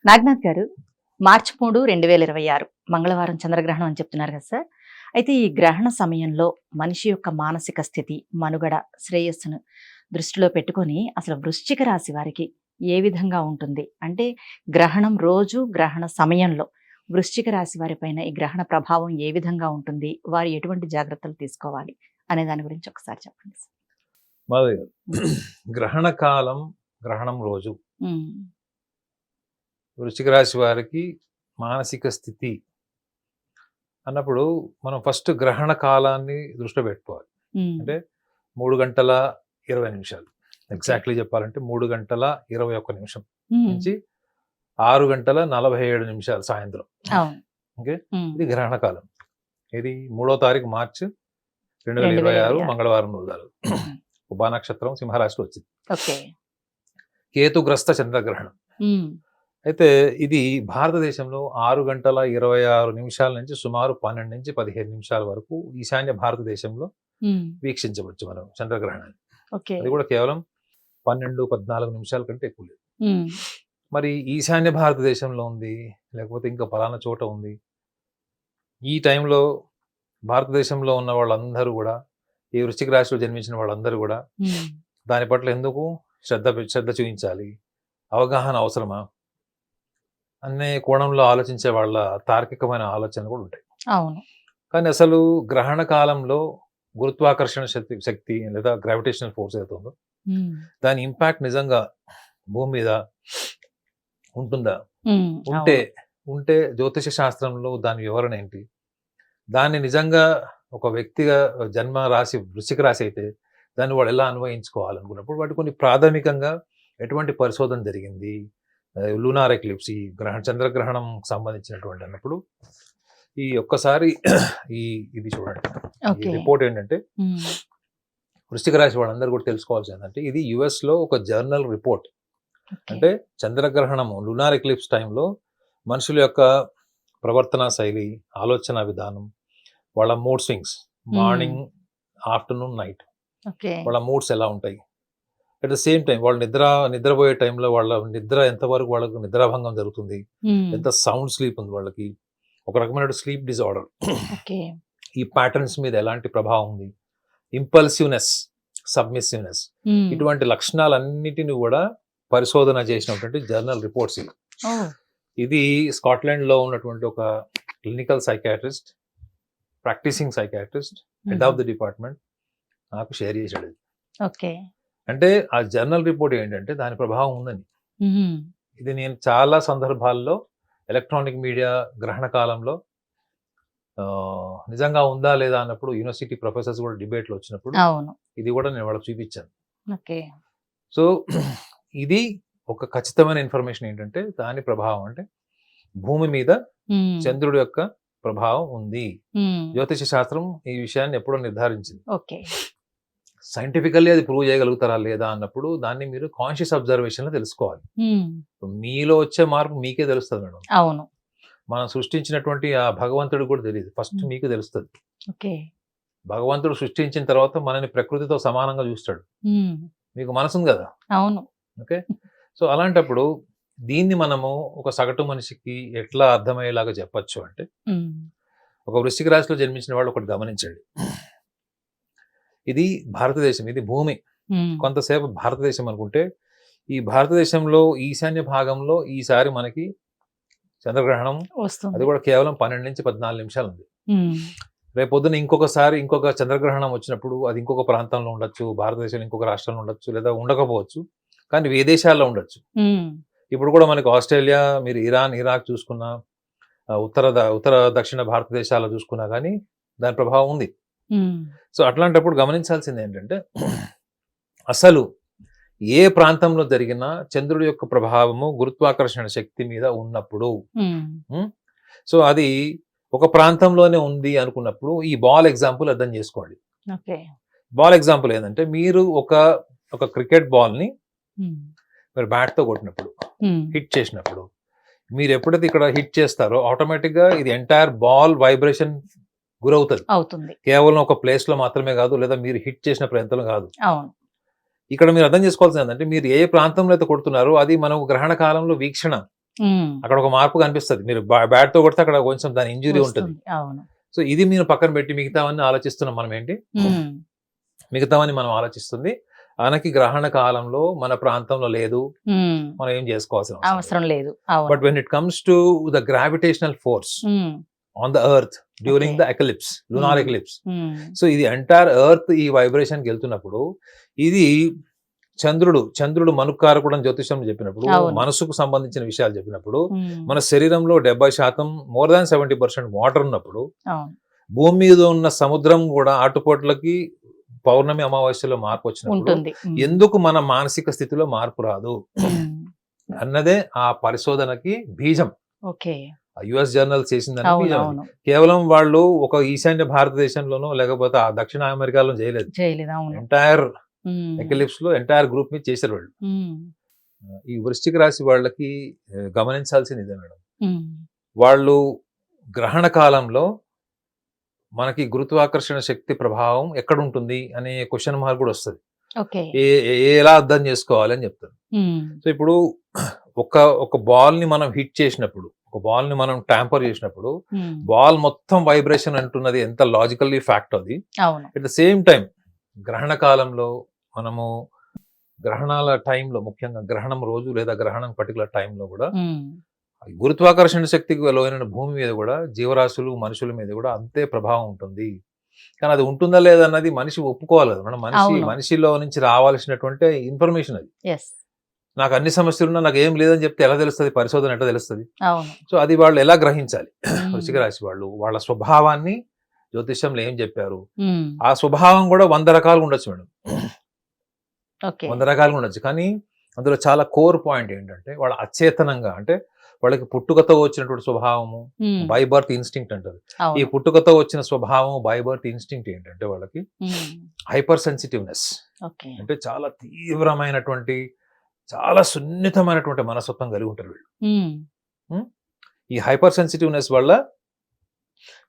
నాగనాథ్ గారు, మార్చి 3, 2026 మంగళవారం చంద్రగ్రహణం అని చెప్తున్నారు కదా సార్. అయితే ఈ గ్రహణ సమయంలో మనిషి యొక్క మానసిక స్థితి, మనుగడ, శ్రేయస్సును దృష్టిలో పెట్టుకొని అసలు వృశ్చిక రాశి వారికి ఏ విధంగా ఉంటుంది? అంటే గ్రహణం రోజు, గ్రహణ సమయంలో వృశ్చిక రాశి వారి పైన ఈ గ్రహణ ప్రభావం ఏ విధంగా ఉంటుంది? వారు ఎటువంటి జాగ్రత్తలు తీసుకోవాలి అనే దాని గురించి ఒకసారి చెప్పండి సార్. మాధవి గారు, గ్రహణ కాలం, గ్రహణం రోజు ఉమ్, వృశ్చిక రాశి వారికి మానసిక స్థితి అన్నప్పుడు మనం ఫస్ట్ గ్రహణ కాలాన్ని దృష్టిలో పెట్టుకోవాలి. ఉమ్, అంటే 3:20 ఎగ్జాక్ట్లీ చెప్పాలంటే 3:21 ఉమ్, నుంచి 6:47 సాయంత్రం. అవును. ఓకే, ఉమ్, ఇది గ్రహణ కాలం. ఇది 3వ తారీఖు మార్చి 2026 2026 మంగళవారం రోజు ఉమ్, ఉభా నక్షత్రం సింహరాశిలో వచ్చింది. ఓకే. కేతుగ్రస్త చంద్రగ్రహణం. ఉమ్, అయితే ఇది భారతదేశంలో 6:26 నుంచి సుమారు 12 నుంచి 15 నిమిషాల వరకు ఈశాన్య భారతదేశంలో ఉమ్, వీక్షించవచ్చు మనం చంద్రగ్రహణాన్ని. ఓకే. అది కూడా కేవలం 12-14 నిమిషాల కంటే ఎక్కువ లేదు. ఉమ్, మరి ఈశాన్య భారతదేశంలో ఉంది, లేకపోతే ఇంకా పలానా చోట ఉంది. ఈ టైంలో భారతదేశంలో ఉన్న వాళ్ళందరూ కూడా, ఈ వృశ్చిక రాశిలో జన్మించిన వాళ్ళందరూ కూడా ఉమ్, దాని పట్ల ఎందుకు శ్రద్ధ చూపించాలి, అవగాహన అవసరమా అనే కోణంలో ఆలోచించే వాళ్ళ తార్కికమైన ఆలోచనలు కూడా ఉంటాయి. అవును. కానీ అసలు గ్రహణ కాలంలో గురుత్వాకర్షణ శక్తి లేదా గ్రావిటేషనల్ ఫోర్స్ ఏదైతే ఉందో ఉమ్, దాని ఇంపాక్ట్ నిజంగా భూమి మీద ఉంటుందా? ఉమ్, ఉంటే అవును. ఉంటే జ్యోతిష శాస్త్రంలో దాని వివరణ ఏంటి? దాన్ని నిజంగా ఒక వ్యక్తిగా జన్మ రాశి వృశ్చిక రాశి అయితే దాన్ని వాడు ఎలా అన్వయించుకోవాలనుకున్నప్పుడు వాటి కొన్ని ప్రాథమికంగా ఎటువంటి పరిశోధన జరిగింది, లూనార్ ఎక్లిప్స్, ఈ చంద్రగ్రహణం సంబంధించినటువంటి అన్నప్పుడు ఈ ఒక్కసారి ఇది చూడండి. ఈ ఓకే. రిపోర్ట్ ఏంటంటే ఉమ్, వృశ్చిక రాశి వాళ్ళందరూ కూడా తెలుసుకోవాల్సింది ఏంటంటే ఇది US లో ఒక జర్నల్ రిపోర్ట్. ఓకే. అంటే చంద్రగ్రహణము లూనార్ ఎక్లిప్స్ టైంలో మనుషుల యొక్క ప్రవర్తన శైలి, ఆలోచన విధానం, వాళ్ళ mood swings, morning, afternoon, night okay. వాళ్ళ మూడ్స్ ఎలా ఉంటాయి. అట్ ద సేమ్ టైం వాళ్ళు నిద్రపోయే టైంలో వాళ్ళ నిద్ర ఎంతవరకు వాళ్ళకు నిద్రాభంగం జరుగుతుంది, ఉమ్, ఎంత సౌండ్ స్లీప్ ఉంది వాళ్ళకి, ఒక రకమైన స్లీప్ డిజార్డర్, ఓకే. ఈ ప్యాటర్న్స్ మీద ఎలాంటి ప్రభావం ఉంది, ఇంపల్సివ్నెస్, సబ్మిసివ్నెస్, ఉమ్, ఇటువంటి లక్షణాలన్నిటిని కూడా పరిశోధన చేసినటువంటి జర్నల్ రిపోర్ట్స్ ఇవి. ఓ, ఇది స్కాట్లాండ్లో ఉన్నటువంటి ఒక clinical psychiatrist, practising psychiatrist, head of the department నాకు షేర్ చేశాడు. ఓకే. అంటే ఆ జర్నల్ రిపోర్ట్ ఏంటంటే దాని ప్రభావం ఉందని. ఉమ్, ఇది నేను చాలా సందర్భాల్లో ఎలక్ట్రానిక్ మీడియా గ్రహణ కాలంలో నిజంగా ఉందా లేదా అన్నప్పుడు యూనివర్సిటీ ప్రొఫెసర్స్ కూడా డిబేట్లు వచ్చినప్పుడు అవును. ఇది కూడా నేను వాళ్ళకి చూపించాను. ఓకే. సో ఇది ఒక ఖచ్చితమైన ఇన్ఫర్మేషన్ ఏంటంటే దాని ప్రభావం అంటే భూమి మీద ఉమ్, చంద్రుడి యొక్క ప్రభావం ఉంది. ఉమ్, జ్యోతిష శాస్త్రం ఈ విషయాన్ని ఎప్పుడో నిర్ధారించింది. ఓకే. సైంటిఫికల్లీ అది ప్రూవ్ చేయగలుగుతారా లేదా అన్నప్పుడు దాన్ని మీరు కాన్షియస్ అబ్జర్వేషన్ లో తెలుసుకోవాలి. ఉమ్, మీలో వచ్చే మార్పు మీకే తెలుస్తుంది మేడం. అవును. మనం సృష్టించినటువంటి ఆ భగవంతుడు కూడా తెలియదు, ఫస్ట్ మీకు తెలుస్తుంది. ఓకే. భగవంతుడు సృష్టించిన తర్వాత మనని ప్రకృతితో సమానంగా చూస్తాడు. ఉమ్, మీకు మనసు ఉంది కదా. అవును. ఓకే, సో అలాంటప్పుడు దీన్ని మనము ఒక సగటు మనిషికి ఎట్లా అర్థమయ్యేలాగా చెప్పచ్చు అంటే ఉమ్, ఒక వృశ్చిక రాశిలో జన్మించిన వాళ్ళు ఒకటి గమనించండి. ఇది భారతదేశం, ఇది భూమి. ఉమ్, కొంతసేపు భారతదేశం అనుకుంటే ఈ భారతదేశంలో ఈశాన్య భాగంలో ఈసారి మనకి చంద్రగ్రహణం, అది వస్తుంది. కూడా కేవలం 12 నుంచి 14 నిమిషాలు ఉంది. ఉమ్, రేపు పొద్దున ఇంకొక చంద్రగ్రహణం వచ్చినప్పుడు అది ఇంకొక ప్రాంతంలో ఉండొచ్చు, భారతదేశంలో ఇంకొక రాష్ట్రంలో ఉండొచ్చు, లేదా ఉండకపోవచ్చు, కానీ విదేశాల్లో ఉండొచ్చు. ఉమ్, ఇప్పుడు కూడా మనకి ఆస్ట్రేలియా, మీరు ఇరాన్, ఇరాక్ చూసుకున్నా, ఉత్తర దక్షిణ భారతదేశాల్లో చూసుకున్నా కానీ దాని ప్రభావం ఉంది. ఉమ్, సో అట్లాంటప్పుడు గమనించాల్సింది ఏంటంటే అసలు ఏ ప్రాంతంలో జరిగినా చంద్రుడి యొక్క ప్రభావము గురుత్వాకర్షణ శక్తి మీద ఉన్నప్పుడు, ఉమ్, సో అది ఒక ప్రాంతంలోనే ఉంది అనుకున్నప్పుడు ఈ బాల్ ఎగ్జాంపుల్ అర్థం చేసుకోండి. ఓకే. బాల్ ఎగ్జాంపుల్ ఏంటంటే మీరు ఒక క్రికెట్ బాల్ని ఉమ్, మీరు బ్యాట్తో కొట్టినప్పుడు, ఉమ్, హిట్ చేసినప్పుడు, మీరు ఎప్పుడైతే ఇక్కడ హిట్ చేస్తారో ఆటోమేటిక్గా ఇది ఎంటైర్ బాల్ వైబ్రేషన్ గురవుతుంది. అవుతుంది. కేవలం ఒక ప్లేస్ లో మాత్రమే కాదు, లేదా మీరు హిట్ చేసిన ప్రాంతంలో కాదు. అవును. ఇక్కడ మీరు అర్థం చేసుకోవాల్సింది ఏంటంటే మీరు ఏ ప్రాంతంలో అయితే కొడుతున్నారో అది మనం గ్రహణ కాలంలో వీక్షణ, అక్కడ ఒక మార్పు కనిపిస్తుంది. మీరు బ్యాట్ తో కొడితే అక్కడ కొంచెం దాని ఇంజురీ ఉంటుంది. వస్తుంది. అవును. సో ఇది మీరు పక్కన పెట్టి మిగతావన్నీ ఆలోచిస్తున్నాం మనం ఏంటి, ఉమ్, మిగతావన్నీ మనం ఆలోచిస్తుంది మనకి గ్రహణ కాలంలో మన ప్రాంతంలో లేదు, ఉమ్, మనం ఏం చేసుకోవాల్సిన అవసరం లేదు. అవసరం లేదు. అవును. But when it comes to the gravitational force um, on the earth during Okay. The eclipse, lunar Hmm. eclipse, um, so ఇది ఎంటైర్ ఎర్త్ ఈ వైబ్రేషన్కి వెళ్తున్నప్పుడు, ఇది చంద్రుడు మనుకారకుడు అని జ్యోతిషం చెప్పినప్పుడు, అవును. మనసుకు సంబంధించిన విషయాలు చెప్పినప్పుడు, ఉమ్, మన శరీరంలో 70% మోర్ దాన్ 70% వాటర్ ఉన్నప్పుడు, అవును. భూమి మీద ఉన్న సముద్రం కూడా ఆటుపోట్లకి పౌర్ణమి అమావాస్యలో మార్పు వచ్చినప్పుడు ఉంటుంది. ఎందుకు మన మానసిక స్థితిలో మార్పు రాదు అన్నదే ఆ పరిశోధనకి బీజం. ఓకే. యుఎస్ జర్నల్ చేసిందని అవును. బీజం అది. అవును. కేవలం వాళ్ళు ఒక ఈశాన్య భారతదేశంలోనో లేకపోతే ఆ దక్షిణ అమెరికాలో చేయలేదు. చేయలేదు. అవును. ఎంటైర్ ఉమ్, ఎక్లిప్స్ లో ఎంటైర్ గ్రూప్ మీద చేశారు వాళ్ళు. ఉమ్, ఈ వృశ్చిక రాశి వాళ్ళకి గమనించాల్సింది ఇదే మేడం. ఉమ్, వాళ్ళు గ్రహణ కాలంలో మనకి గురుత్వాకర్షణ శక్తి ప్రభావం ఎక్కడ ఉంటుంది అనే క్వశ్చన్ మార్క్ కూడా వస్తుంది. ఓకే. ఎలా అర్థం చేసుకోవాలి అని చెప్తారు. ఉమ్, సో ఇప్పుడు ఒక బాల్ ని మనం హిట్ చేసినప్పుడు, ఒక బాల్ ని మనం ట్యాంపర్ చేసినప్పుడు, ఉమ్, బాల్ మొత్తం వైబ్రేషన్ అంటున్నది ఎంత లాజికల్లీ ఫ్యాక్ట్ అది. అవును. అట్ ద సేమ్ టైం గ్రహణ కాలంలో మనము గ్రహణాల టైంలో, ముఖ్యంగా గ్రహణం రోజు లేదా గ్రహణం పర్టికులర్ టైంలో కూడా ఉమ్, గురుత్వాకర్షణ శక్తికి లోనైన భూమి మీద కూడా జీవరాశులు మనుషుల మీద కూడా అంతే ప్రభావం ఉంటుంది. కానీ అది ఉంటుందా లేదా అన్నది మనిషి ఒప్పుకోవాలి కదా మనం. అవును. మనిషిలో నుంచి రావాల్సినటువంటి ఇన్ఫర్మేషన్ అది. ఎస్. నాకు అన్ని సమస్యలున్నా నాకు ఏం లేదని చెప్తే ఎలా తెలుస్తుంది, పరిశోధన ఎట్లా తెలుస్తుంది? అవును. సో అది వాళ్ళు ఎలా గ్రహించాలి? ఉమ్, వృశ్చిక రాశి వాళ్ళు వాళ్ళ స్వభావాన్ని జ్యోతిష్యంలో ఏం చెప్పారు, ఉమ్, ఆ స్వభావం కూడా 100 రకాలుగా ఉండొచ్చు మేడం. ఓకే. 100 రకాలుగా ఉండొచ్చు. కానీ అందులో చాలా కోర్ పాయింట్ ఏంటంటే వాళ్ళ అచేతనంగా, అంటే వాళ్ళకి పుట్టుకతో వచ్చినటువంటి స్వభావము, ఉమ్, బై బర్త్ ఇన్స్టింక్ట్ అంటారు. ఈ అవును. పుట్టుకతో వచ్చిన స్వభావం బై బర్త్ ఇన్స్టింక్ట్ ఏంటంటే వాళ్ళకి ఉమ్, హైపర్ సెన్సిటివ్నెస్, ఓకే. అంటే చాలా తీవ్రమైనటువంటి, చాలా సున్నితమైనటువంటి మనస్తత్వం కలిగి ఉంటారు వీళ్ళు. ఉమ్, ఈ హైపర్ సెన్సిటివ్నెస్ వల్ల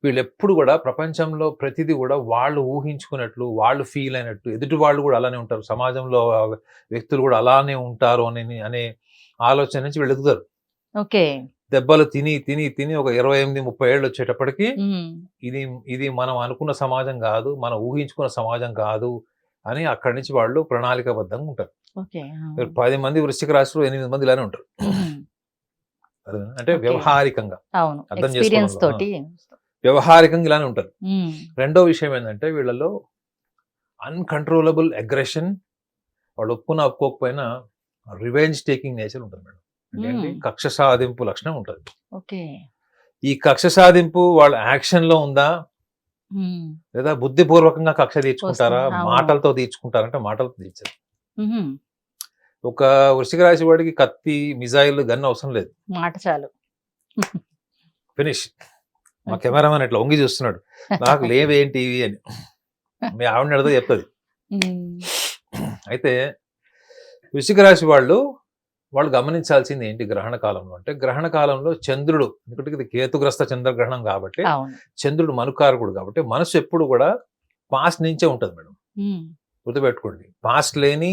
వీళ్ళు ఎప్పుడు కూడా ప్రపంచంలో ప్రతిదీ కూడా వాళ్ళు ఊహించుకున్నట్లు, వాళ్ళు ఫీల్ అయినట్టు ఎదుటి వాళ్ళు కూడా అలానే ఉంటారు, సమాజంలో వ్యక్తులు కూడా అలానే ఉంటారు అనే ఆలోచన నుంచి వీళ్ళు ఎదుగుతారు. ఓకే. దెబ్బలు తిని తిని తిని ఒక 28-30 ఏళ్ళు వచ్చేటప్పటికి ఉమ్, ఇది మనం అనుకున్న సమాజం కాదు, మనం ఊహించుకున్న సమాజం కాదు అని అక్కడి నుంచి వాళ్ళు ప్రణాళికాబద్ధంగా ఉంటారు. ఓకే. మీరు 10 మంది వృశ్చిక రాశిలో 8 మంది ఇలానే ఉంటారు. ఉమ్, అర్థమైందా? అంటే Okay. వ్యవహారికంగా అవును. అర్థం ఎక్స్పీరియన్స్ చేసుకోవడంలో, తోటి. వ్యవహారికంగా ఇలానే ఉంటారు. ఉమ్, రెండో విషయం ఏంటంటే వీళ్ళలో అన్కంట్రోలబుల్ అగ్రెషన్, వాళ్ళు ఒప్పుకోకపోయినా రివెంజ్ టేకింగ్ నేచర్ ఉంటుంది మేడం. అంటే ఏంటి? కక్ష సాధింపు లక్షణం ఉంటుంది. ఓకే. ఈ కక్ష సాధింపు వాళ్ళ యాక్షన్ లో ఉందా, ఉమ్, లేదా బుద్ధిపూర్వకంగా కక్ష తీర్చుకుంటారా, వస్తుంది. అవును. మాటలతో తీర్చుకుంటారంటే మాటలతో తీర్చారు. ఉహుం, ఒక వృశ్చిక రాశి వాడికి కత్తి, మిజైల్, గన్ అవసరం లేదు. మాట చాలు. ఫినిష్. మా Okay. కెమెరామెన్ ఇట్లా వంగి చూస్తున్నాడు, నాకు లేవేంటి ఇవి అని. మీ ఆవిడని అడిగితే చెప్తుంది. ఉమ్, అయితే వృశ్చిక రాశి వాళ్ళు గమనించాల్సింది ఏంటి గ్రహణ కాలంలో అంటే, గ్రహణ కాలంలో చంద్రుడు, ఎందుకంటే ఇది కేతుగ్రస్త చంద్రగ్రహణం కాబట్టి, అవును. చంద్రుడు మనుకారకుడు కాబట్టి మనసు ఎప్పుడు కూడా పాస్ట్ నుంచే ఉంటుంది మేడం. ఉమ్, గుర్తుపెట్టుకోండి, పాస్ట్ లేని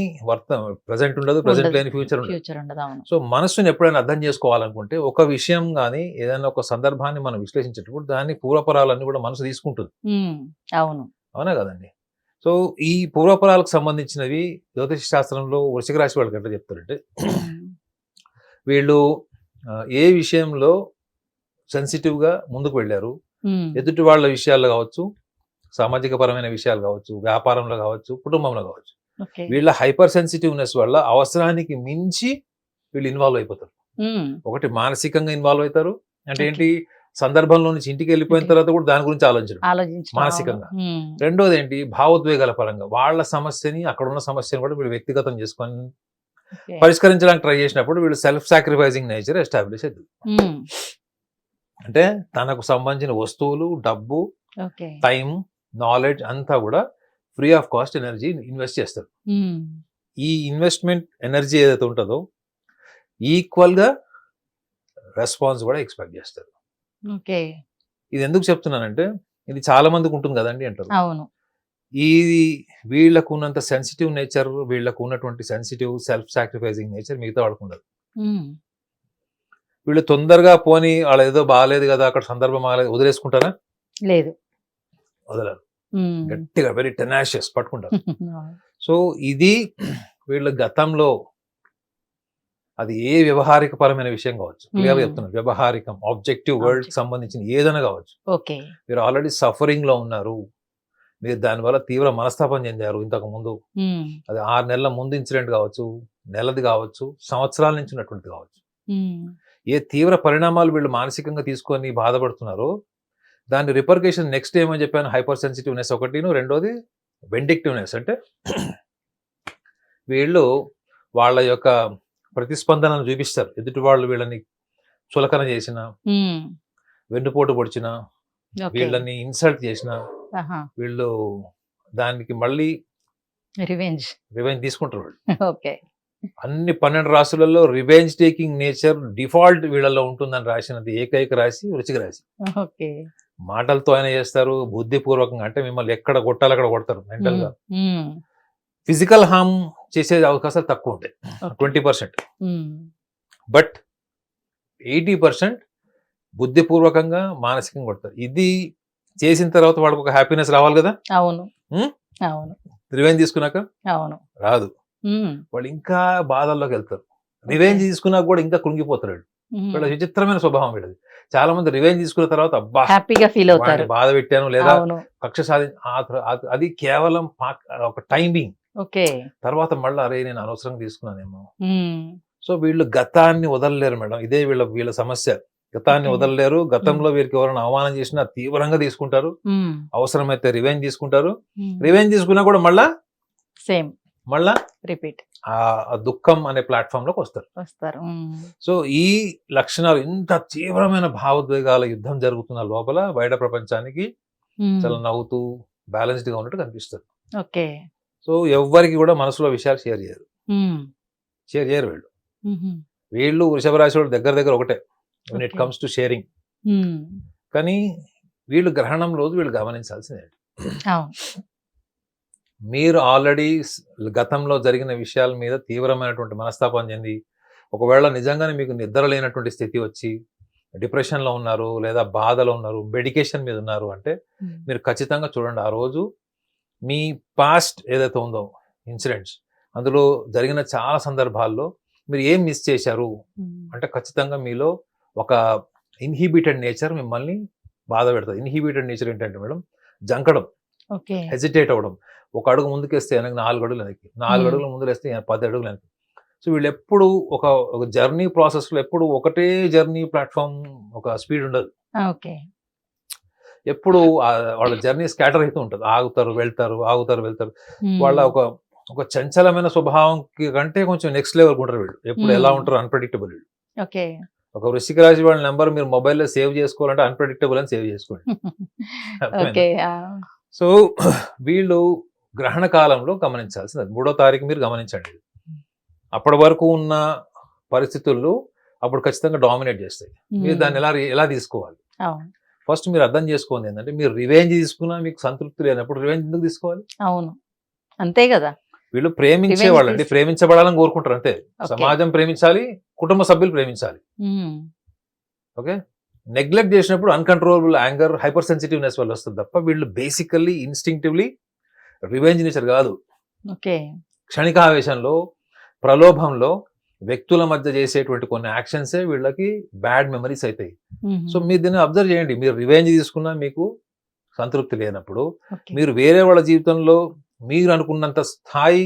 ప్రజెంట్ ఉండదు, ప్రజెంట్ ఉండదు. లేని ఫ్యూచర్ ఉండదు. ఫ్యూచర్ ఉండదు. అవును. సో మనస్సుని ఎప్పుడైనా అర్థం చేసుకోవాలనుకుంటే, ఒక విషయం కానీ ఏదైనా ఒక సందర్భాన్ని మనం విశ్లేషించేటప్పుడు దాని పూర్వపరాలన్నీ కూడా మనసు తీసుకుంటుంది. ఉమ్, అవును. అవునా కదండి? సో ఈ పూర్వపరాలకు సంబంధించినవి జ్యోతిష శాస్త్రంలో వృశ్చిక రాశి వాళ్ళకి ఎట్లా చెప్తారంటే, ఉమ్, వీళ్ళు ఏ విషయంలో సెన్సిటివ్గా ముందుకు వెళ్ళారు, ఉమ్, ఎదుటి వాళ్ళ విషయాల్లో కావచ్చు, సామాజిక పరమైన విషయాలు కావచ్చు, వ్యాపారంలో కావచ్చు, కుటుంబంలో కావచ్చు, ఓకే. వీళ్ళ హైపర్ సెన్సిటివ్నెస్ వల్ల అవసరానికి మించి వీళ్ళు ఇన్వాల్వ్ అయిపోతారు. ఉమ్, ఒకటి మానసికంగా ఇన్వాల్వ్ అవుతారు, అంటే Okay. ఏంటి, సందర్భంలో నుంచి ఇంటికి వెళ్ళిపోయిన తర్వాత కూడా దాని గురించి ఆలోచించడం ఆలోచించడం. మానసికంగా. అవును. ఉమ్, రెండోది ఏంటి, భావోద్వేగాల పరంగా వాళ్ళ సమస్యని, అక్కడ ఉన్న సమస్యని కూడా వీళ్ళు వ్యక్తిగతం చేసుకొని ఓకే. పరిష్కరించడానికి ట్రై చేసినప్పుడు వీళ్ళు సెల్ఫ్ సాక్రిఫైజింగ్ నేచర్ ఎస్టాబ్లిష్ అవుతుంది. ఉమ్, అంటే తనకు సంబంధించిన వస్తువులు, డబ్బు, ఓకే. టైం, నాలెడ్జ్ అంతా కూడా free of cost energy invest చేస్తారు. ఉమ్, ఈ ఇన్వెస్ట్మెంట్ ఎనర్జీ ఏదైతే ఉంటుందో ఈక్వల్ గా రెస్పాన్స్ కూడా ఎక్స్పెక్ట్ చేస్తారు. ఓకే. ఇది ఎందుకు చెప్తున్నానంటే, ఇది చాలా మందికి ఉంటుంది కదండి అంటారు. అవును. ఇది వీళ్ళకు ఉన్నంత సెన్సిటివ్ నేచర్, వీళ్ళకు ఉన్నటువంటి సెన్సిటివ్ సెల్ఫ్ సాక్రిఫైజింగ్ నేచర్ మిగతా వాళ్ళకు ఉండదు. ఉమ్, వీళ్ళు తొందరగా పోని వాళ్ళ ఏదో బాగాలేదు కదా, అక్కడ సందర్భం బాగాలేదు, వదిలేసుకుంటారా? లేదు. వదలరు. ఉమ్. గట్టిగా వెరీ టెనాషియస్ పట్టుకుంటారు. అవును. సో ఇది వీళ్ళ గతంలో అది ఏ వ్యవహారిక పరమైన విషయం కావచ్చు, క్లియర్ చెప్తున్నారు, వ్యవహారికం ఆబ్జెక్టివ్ వరల్డ్ కి సంబంధించిన ఏదైనా కావచ్చు. ఓకే. మీరు ఆల్రెడీ సఫరింగ్ లో ఉన్నారు, మీరు దానివల్ల తీవ్ర మనస్తాపం చెందారు ఇంతకు ముందు. ఉమ్. అది 6 నెలల ముందు ఇన్సిడెంట్ కావచ్చు, నెలది కావచ్చు, సంవత్సరాల నుంచి ఉన్నటువంటిది కావచ్చు. ఉమ్. ఏ తీవ్ర పరిణామాలు వీళ్ళు మానసికంగా తీసుకొని బాధపడుతున్నారో దాని రిపర్కేషన్ నెక్స్ట్ ఏమని చెప్పాను, హైపర్ సెన్సిటివ్నెస్ ఒకటిను, రెండోది వెండిక్టివ్నెస్. అంటే వీళ్ళు వాళ్ళ యొక్క ప్రతిస్పందనను చూపిస్తారు. ఎదుటి వాళ్ళు వీళ్ళని చులకన చేసిన, ఉమ్. వెన్నుపోటు పొడిచిన, ఓకే. వీళ్ళని ఇన్సల్ట్ చేసిన, ఆహా. వీళ్ళు దానికి మళ్ళీ రివెంజ్. రివెంజ్ తీసుకుంటారు వాళ్ళు. ఓకే. అన్ని 12 రాశులలో రివెంజ్ టేకింగ్ నేచర్ డిఫాల్ట్ వీళ్ళలో ఉంటుందని రాసినది ఏకైక రాశి వృశ్చిక రాశి. ఓకే. మాటలతో అయినా చేస్తారు, బుద్ధిపూర్వకంగా, అంటే మిమ్మల్ని ఎక్కడ కొట్టాలి అక్కడ కొడతారు మెంటల్ గా. ఉమ్. ఫిజికల్ హార్మ్ చేసే అవకాశాలు తక్కువ ఉంటాయి, ఓకే. 20%. ఉమ్. బట్ 80% బుద్ధిపూర్వకంగా మానసికంగా కొడతారు. ఇది చేసిన తర్వాత వాళ్ళకి ఒక హ్యాపీనెస్ రావాలి కదా, అవును. అవును. రివెంజ్ తీసుకున్నాక అవును. రాదు. ఉమ్. వాళ్ళు ఇంకా బాధల్లోకి వెళ్తారు. రివెంజ్ తీసుకున్నాక కూడా ఇంకా కృంగిపోతారు. ఉమ్. వీళ్ళ విచిత్రమైన స్వభావం వీళ్ళది. చాలా మంది రివెంజ్ తీసుకున్న తర్వాత అబ్బా హ్యాపీగా ఫీల్ అవుతారు. వాడిని బాధ పెట్టాను లేదా అవును. కక్ష అది కేవలం ఒక టైమింగ్. ఓకే. తర్వాత మళ్ళీ అరే నేను అనవసరంగా తీసుకున్నానేమో. ఉమ్. సో వీళ్ళు గతాన్ని వదలలేరు మేడం, ఇదే వీళ్ళ సమస్య. గతాన్ని Okay. వదలలేరు. గతంలో వీరికి ఎవరైనా అవమానం చేసినా తీవ్రంగా తీసుకుంటారు, ఉమ్. అవసరమైతే రివెంజ్ తీసుకుంటారు. ఉమ్. రివెంజ్ తీసుకున్నా కూడా సేమ్ మళ్ళా రిపీట్ ఆ దుఃఖం అనే ప్లాట్ఫామ్ లోకి వస్తారు. వస్తారు. ఉమ్. సో ఈ లక్షణాలు, ఇంత తీవ్రమైన భావోద్వేగాల యుద్ధం జరుగుతున్న లోపల బయట ప్రపంచానికి ఉమ్. చాలా నవ్వుతూ బ్యాలెన్స్డ్ గా ఉన్నట్టు కనిపిస్తారు. ఓకే. సో ఎవ్వరికి కూడా మనసులో విషయాలు షేర్ చేయరు ఉమ్. వీళ్ళు. ఉహుం. వీళ్ళు వృషభ రాశి వాళ్ళు దగ్గర ఒకటే when it Okay. comes to sharing. ఉమ్. కానీ వీళ్ళు గ్రహణం రోజు వీళ్ళు గమనించాల్సిందే, అవును. మీరు ఆల్రెడీ గతంలో జరిగిన విషయాల మీద తీవ్రమైనటువంటి మనస్తాపం చెంది, ఒకవేళ నిజంగానే మీకు నిద్ర లేనటువంటి స్థితి వచ్చి డిప్రెషన్లో ఉన్నారు లేదా బాధలో ఉన్నారు, మెడికేషన్ మీద ఉన్నారు అంటే ఉమ్. మీరు ఖచ్చితంగా చూడండి. ఆ రోజు మీ పాస్ట్ ఏదైతే ఉందో ఇన్సిడెంట్స్, అందులో జరిగిన చాలా సందర్భాల్లో మీరు ఏం మిస్ చేశారు ఉమ్. అంటే ఖచ్చితంగా మీలో ఒక ఇన్హిబిటెడ్ నేచర్ మిమ్మల్ని బాధ పెడుతుంది. ఇన్హిబిటెడ్ నేచర్ ఏంటంటే మేడం, జంకడం, ఓకే. హెజిటేట్ అవ్వడం. ఒక అడుగు ముందుకేస్తే వెనక్కి 4 అడుగులు వెనక్కి, 4 అడుగులు ముందు వేస్తే 10 అడుగులు వెనక్కి. సో వీళ్ళు ఎప్పుడు ఒక జర్నీ ప్రాసెస్లో ఎప్పుడు ఒకటే జర్నీ ప్లాట్ఫామ్, ఒక స్పీడ్ ఉండదు. ఓకే. ఎప్పుడు వాళ్ళ జర్నీ స్కాటర్ అవుతూ ఉంటుంది. ఆగుతారు వెళ్తారు, ఆగుతారు వెళ్తారు. ఉమ్. వాళ్ళ ఒక చంచలమైన స్వభావం కంటే కొంచెం నెక్స్ట్ లెవెల్ ఉంటారు వీళ్ళు. ఎప్పుడు ఎలా ఉంటారు, అన్ప్రెడిక్టబుల్ వీళ్ళు. ఓకే. ఒక వృశ్చిక రాశి వాళ్ళ నెంబర్ మీరు మొబైల్లో సేవ్ చేసుకోవాలంటే అన్ప్రెడిక్టబుల్ అని సేవ్ చేసుకోండి. ఓకే. సో వీళ్ళు గ్రహణ కాలంలో గమనించాల్సింది 3వ తారీఖు మీరు గమనించండి. అప్పటి వరకు ఉన్న పరిస్థితుల్లో అప్పుడు ఖచ్చితంగా డామినేట్ చేస్తాయి. మీరు దాన్ని ఎలా తీసుకోవాలి, అవును. ఫస్ట్ మీరు అర్థం చేసుకోండి ఏంటంటే, మీరు రివెంజ్ తీసుకున్నా మీకు సంతృప్తి లేనప్పుడు రివెంజ్ ఎందుకు తీసుకోవాలి? అవును, అంతే కదా. వీళ్ళు ప్రేమించే వాళ్ళండి, ప్రేమించబడాలని కోరుకుంటారు అంతే. సమాజం ప్రేమించాలి, కుటుంబ సభ్యులు ప్రేమించాలి. ఓకే. నెగ్లెక్ట్ చేసినప్పుడు అన్కంట్రోలబుల్ యాంగర్, హైపర్ సెన్సిటివ్నెస్ వల్ల వస్తుంది తప్ప వీళ్ళు బేసికల్లీ ఇన్స్టింక్టివ్లీ రివెంజ్ నేచర్ కాదు. ఓకే. క్షణికావేశంలో, ప్రలోభంలో వ్యక్తుల మధ్య చేసేటువంటి కొన్ని యాక్షన్సే వీళ్ళకి బ్యాడ్ మెమరీస్ అవుతాయి. సో మీరు దీన్ని అబ్జర్వ్ చేయండి. మీరు రివెంజ్ తీసుకున్నా మీకు సంతృప్తి లేనప్పుడు, మీరు వేరే వాళ్ళ జీవితంలో మీరు అనుకున్నంత స్థాయి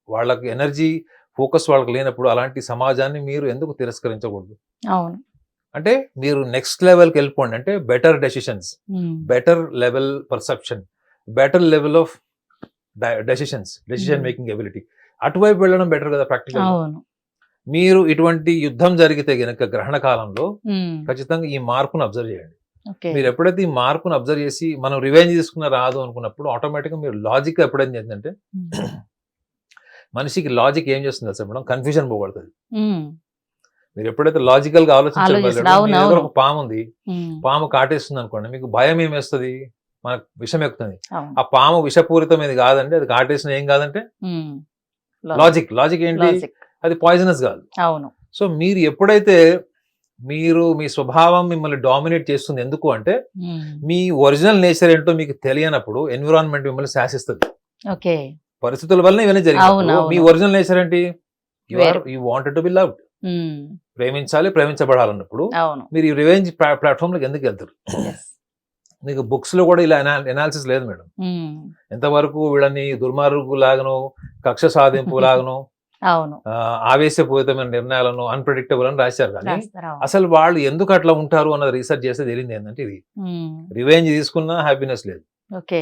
వాళ్ళకి ఎనర్జీ, ఫోకస్ వాళ్ళకి లేనప్పుడు అలాంటి సమాజాన్ని మీరు ఎందుకు తిరస్కరించకూడదు? అవును. అంటే మీరు నెక్స్ట్ లెవెల్కి వెళ్ళిపోండి. అంటే better decisions, better level perception, better level of decision making ability, అటువైపు వెళ్ళడం బెటర్ కదా ప్రాక్టికల్. మీరు ఇటువంటి యుద్ధం జరిగితే గనక గ్రహణ కాలంలో ఖచ్చితంగా ఈ మార్పును అబ్జర్వ్ చేయండి. మీరు ఎప్పుడైతే ఈ మార్పును అబ్జర్వ్ చేసి మనం రివెంజ్ తీసుకున్న రాదు అనుకున్నప్పుడు ఆటోమేటిక్గా మీరు లాజిక్ ఎప్పుడైనా చేసిందంటే, మనిషికి లాజిక్ ఏం చేస్తుంది అసలు మేడం, కన్ఫ్యూజన్ పోగొడుతుంది. మీరు ఎప్పుడైతే లాజికల్ గా ఆలోచించాలి, ఒక పాము ఉంది, పాము కాటేస్తుంది అనుకోండి, మీకు భయం ఏమేస్తుంది, మనకు విషం ఎక్కుతుంది. ఆ పాము విషపూరితమైనది కాదండి, అది కాటేసిన ఏం కాదంటే లాజిక్ ఏంటి, అది పాయిజనస్ కాదు. అవును. సో మీరు ఎప్పుడైతే మీరు మీ స్వభావం మిమ్మల్ని డామినేట్ చేస్తుంది. ఎందుకు అంటే ఉమ్, మీ ఒరిజినల్ నేచర్ ఏంటో మీకు తెలియనప్పుడు ఎన్విరాన్మెంట్ మిమ్మల్ని శాసిస్తుంది. ఓకే. పరిస్థితుల వల్ల ఇవన్నీ జరిగినప్పుడు అవును, మీ అవును. ఒరిజినల్ నేచర్ ఏంటి? వేరు. You wanted to be loved. Um, ప్రేమించాలి, ప్రేమించబడాలన్నప్పుడు అవును. మీరు ఈ రివెంజ్ ప్లాట్ఫామ్లోకి ఎందుకు వెళ్తారు? Yes. మీకు బుక్స్ లో కూడా ఇలా ఎనాలిసిస్ లేదు మేడం. ఉమ్, ఎంతవరకు వీళ్ళని దుర్మార్గు లాగను, కక్ష సాధింపు లాగను, అవును. ఆవేశపూరితమైన నిర్ణయాలను అన్ప్రెడిక్టబుల్ అని రాశారు. కానీ రాస్తారు, అవును. అసలు వాళ్ళు ఎందుకు అట్లా ఉంటారు అన్నది రీసెర్చ్ చేస్తే తెలియదు ఏంటంటే ఇది ఉమ్, రివెంజ్ తీసుకున్నా హ్యాపీనెస్ లేదు. ఓకే.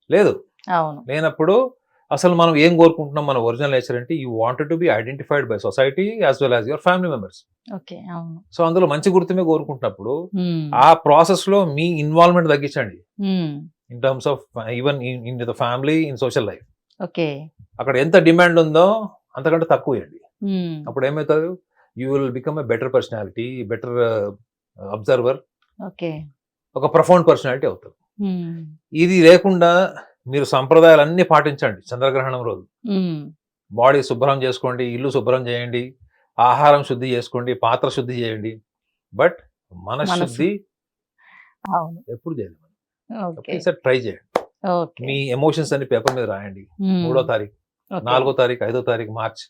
లేదు అవును. లేనప్పుడు అసలు మనం ఏం కోరుకుంటున్నాం? మన ఒరిజినల్ నేచర్ అంటే you wanted to be identified by society as well as your family members. Okay, అవును. సో అందులో మంచి గుర్తుమే కోరుకుంటున్నప్పుడు ఉమ్, ఆ ప్రాసెస్ లో మీ ఇన్వాల్వ్మెంట్ తగ్గించండి. Um, in terms of even in the family, in social life. Okay. అక్కడ ఎంత డిమాండ్ ఉందో అంతకంటే తక్కువ ఇవ్వండి. ఉమ్, అప్పుడు ఏమవుతుంది? You will become a better personality, better observer, okay. ఒక ప్రొఫౌండ్ పర్సనాలిటీ అవుతుంది. ఉమ్, ఇది లేకుండా మీరు సంప్రదాయాలన్నీ పాటించండి. చంద్రగ్రహణం రోజు ఉమ్, బాడీ శుభ్రం చేసుకోండి, ఇల్లు శుభ్రం చేయండి, ఆహారం శుద్ధి చేసుకోండి, పాత్ర శుద్ధి చేయండి. బట్ మనశుద్ధి అవును. ఎప్పుడు చేయలేదు. ఓకే, ట్రై చేయండి. ఓకే. మీ ఎమోషన్స్ అన్ని పేపర్ మీద రాయండి. ఉమ్, 3వ తారీఖు, ఓకే. 4వ తారీఖు, 5వ తారీఖు మార్చ్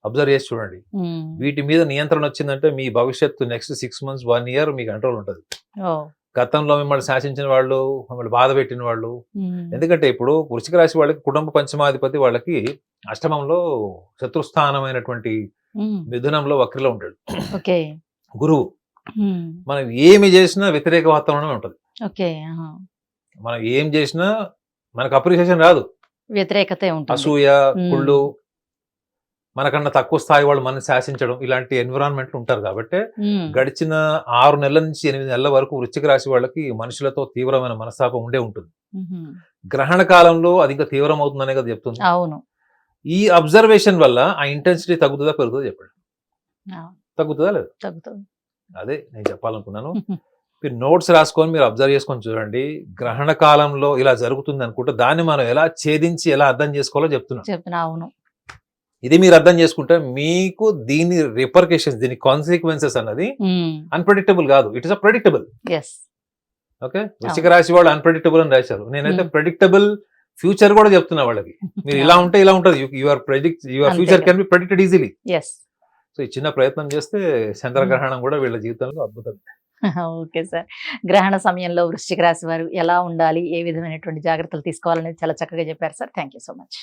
అబ్జర్వ్ చేసి చూడండి. ఉమ్, వీటి మీద నియంత్రణ వచ్చిందంటే మీ భవిష్యత్తు నెక్స్ట్ 6 months 1 year మీ కంట్రోల్ ఉంటుంది. ఓ, గతంలో మిమ్మల్ని శాసించిన వాళ్ళు, మిమ్మల్ని బాధ పెట్టిన వాళ్ళు, ఉమ్, ఎందుకంటే ఇప్పుడు వృశ్చిక రాశి వాళ్ళకి కుటుంబ పంచమాధిపతి వాళ్ళకి అష్టమంలో శత్రుస్థానమైనటువంటి ఉమ్, మిథునంలో వక్రిలో ఉంటాడు ఓకే. గురువు. ఉమ్, మనం ఏమి చేసినా వ్యతిరేక వాతావరణమే ఉంటుంది. ఓకే. ఆహా. మనం ఏం చేసినా మనకు అప్రిషియేషన్ రాదు. వ్యతిరేకతే ఉంటుంది. అసూయ, ఉమ్, కుళ్ళు, మనకన్నా తక్కువ స్థాయి వాళ్ళు మనల్ని శాసించడం, ఇలాంటి ఎన్విరాన్మెంట్లు ఉంటారు. కాబట్టి ఉమ్, గడిచిన 6 నెలల నుంచి 8 నెలల వరకు వృశ్చిక రాశి వాళ్ళకి మనుషులతో తీవ్రమైన మనస్తాపం ఉండే ఉంటుంది. ఉహుం, గ్రహణ కాలంలో అది ఇంకా తీవ్రం అవుతుందనే కదా చెప్తుంది. అవును. ఈ అబ్జర్వేషన్ వల్ల ఆ ఇంటెన్సిటీ తగ్గుతుందా పెరుగుతుందా చెప్పండి? అవును, తగ్గుతుందా లేదు? తగ్గుతుంది. అదే నేను చెప్పాలనుకున్నాను. మీరు నోట్స్ రాసుకొని మీరు అబ్జర్వ్ చేసుకొని చూడండి. గ్రహణ కాలంలో ఇలా జరుగుతుంది అనుకుంటే దాన్ని మనం ఎలా ఛేదించి ఎలా అర్థం చేసుకోవాలో చెప్తున్నాను. చెప్తున్నా, అవును. ఇది మీరు అర్థం చేసుకుంటే మీకు దీని రిపర్కేషన్స్, దీని కాన్సిక్వెన్సెస్ అన్నది అన్ప్రెడిక్టబుల్ కాదు, it is a predictable. Yes. Okay, వృశ్చిక రాశి వాళ్ళు అన్ప్రెడిక్టబుల్ అని రాశారు. నేనైతే ప్రెడిక్టబుల్ ఫ్యూచర్ కూడా చెప్తున్నా వాళ్ళకి. మీరు ఇలా ఉంటే ఇలా ఉంటుంది. Your future can be predicted easily. Yes. So ఈ చిన్న ప్రయత్నం చేస్తే చంద్రగ్రహణం కూడా వీళ్ళ జీవితంలో అద్భుతం. Okay sir. గ్రహణ సమయంలో వృశ్చిక రాశి వారు ఎలా ఉండాలి, ఏ విధమైనటువంటి జాగ్రత్తలు తీసుకోవాలనేది చాలా చక్కగా చెప్పారు sir. Thank you so much.